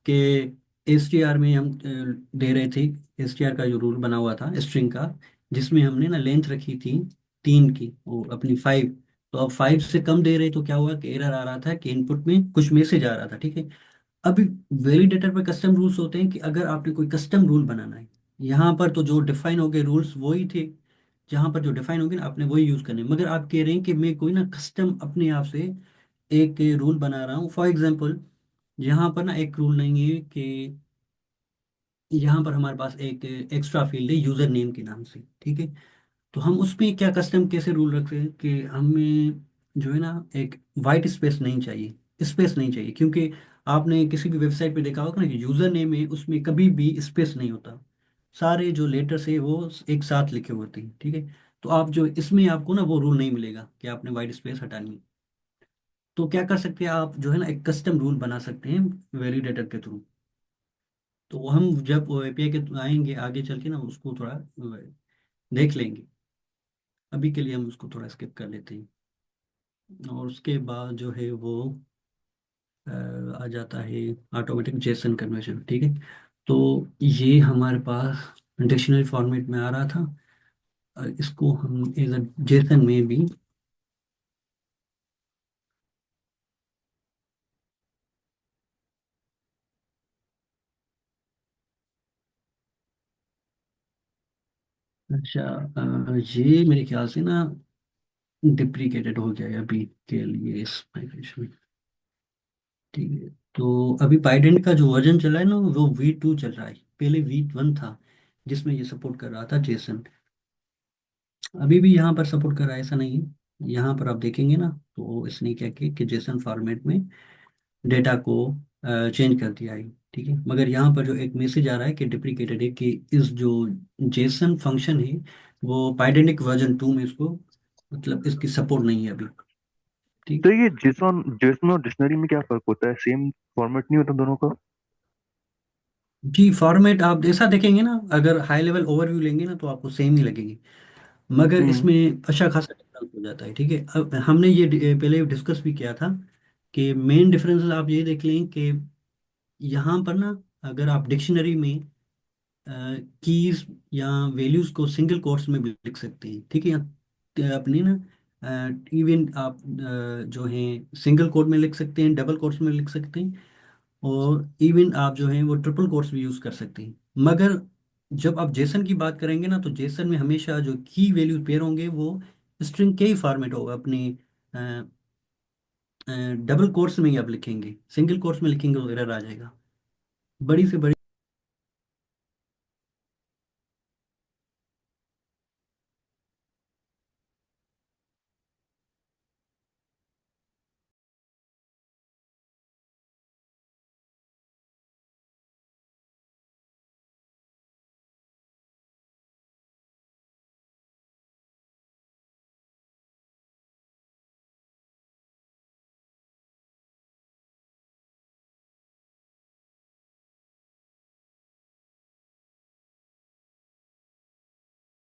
कि एस टी आर में हम दे रहे थे। एस टी आर का जो रूल बना हुआ था स्ट्रिंग का, जिसमें हमने ना लेंथ रखी थी 3 की और अपनी 5। तो अब 5 से कम दे रहे तो क्या हुआ कि एरर आ रहा था कि इनपुट में कुछ मैसेज आ रहा था। ठीक है, अभी वैलिडेटर पर कस्टम रूल्स होते हैं कि अगर आपने कोई कस्टम रूल बनाना है, यहाँ पर तो जो डिफाइन हो गए रूल्स वही थे, जहाँ पर जो डिफाइन हो गए ना आपने वही यूज करने हैं। मगर आप कह रहे हैं कि मैं कोई ना कस्टम अपने आप से एक रूल बना रहा हूँ। फॉर एग्जांपल, यहाँ पर ना एक रूल नहीं है कि यहाँ पर हमारे पास एक एक्स्ट्रा फील्ड है यूजर नेम के नाम से। ठीक है, तो हम उसमें क्या कस्टम कैसे रूल रखते हैं कि हमें जो है ना एक वाइट स्पेस नहीं चाहिए, स्पेस नहीं चाहिए। क्योंकि आपने किसी भी वेबसाइट पे देखा होगा ना कि यूजर नेम है उसमें कभी भी स्पेस नहीं होता। सारे जो लेटर्स है वो एक साथ लिखे होते हैं, ठीक है। तो आप जो इसमें आपको ना वो रूल नहीं मिलेगा कि आपने वाइट स्पेस हटानी है। तो क्या कर सकते हैं आप, जो है ना एक कस्टम रूल बना सकते हैं वैलिडेटर के थ्रू। तो वो हम जब एपीआई के आएंगे आगे चल के ना, उसको थोड़ा देख लेंगे। अभी के लिए हम उसको थोड़ा स्किप कर लेते हैं। और उसके बाद जो है वो अ, आ जाता है ऑटोमेटिक जेसन कन्वर्जन, ठीक है। तो ये हमारे पास डिक्शनरी फॉर्मेट में आ रहा था। इसको हम एज अ जेसन में भी। अच्छा, ये मेरे ख्याल से ना डिप्रिकेटेड हो गया है अभी के लिए इस माइग्रेशन में, ठीक है। तो अभी बाइडेन का जो वर्जन चला है ना, वो V2 चल रहा है। पहले V1 था जिसमें ये सपोर्ट कर रहा था जेसन। अभी भी यहाँ पर सपोर्ट कर रहा है, ऐसा नहीं है। यहाँ पर आप देखेंगे ना, तो इसने क्या किया कि जेसन फॉर्मेट में डेटा को चेंज कर दिया है, ठीक है। मगर यहाँ पर जो एक मैसेज आ रहा है कि डिप्रिकेटेड है, कि इस जो जेसन फंक्शन है वो पाइडेनिक वर्जन 2 में इसको, मतलब इसकी सपोर्ट नहीं है अभी, ठीक। तो ये जेसन जेसन और डिक्शनरी में क्या फर्क होता है? सेम फॉर्मेट नहीं होता दोनों का? जी, फॉर्मेट आप ऐसा देखेंगे ना, अगर हाई लेवल ओवरव्यू लेंगे ना तो आपको सेम ही लगेगी। मगर हम्म। इसमें अच्छा खासा डिफरेंस हो जाता है, ठीक है। अब हमने ये पहले डिस्कस भी किया था कि मेन डिफरेंस आप ये देख लें कि यहाँ पर ना, अगर आप डिक्शनरी में कीज या वैल्यूज को सिंगल कोट्स में भी लिख सकते हैं, ठीक है। अपनी ना इवन आप जो है सिंगल कोट में लिख सकते हैं, डबल कोट्स में लिख सकते हैं, और इवन आप जो है वो ट्रिपल कोट्स भी यूज कर सकते हैं। मगर जब आप जेसन की बात करेंगे ना, तो जेसन में हमेशा जो की वैल्यू पेयर होंगे वो स्ट्रिंग के ही फॉर्मेट होगा अपने। डबल कोट्स में ही आप लिखेंगे, सिंगल कोट्स में लिखेंगे तो एरर आ जाएगा। बड़ी से बड़ी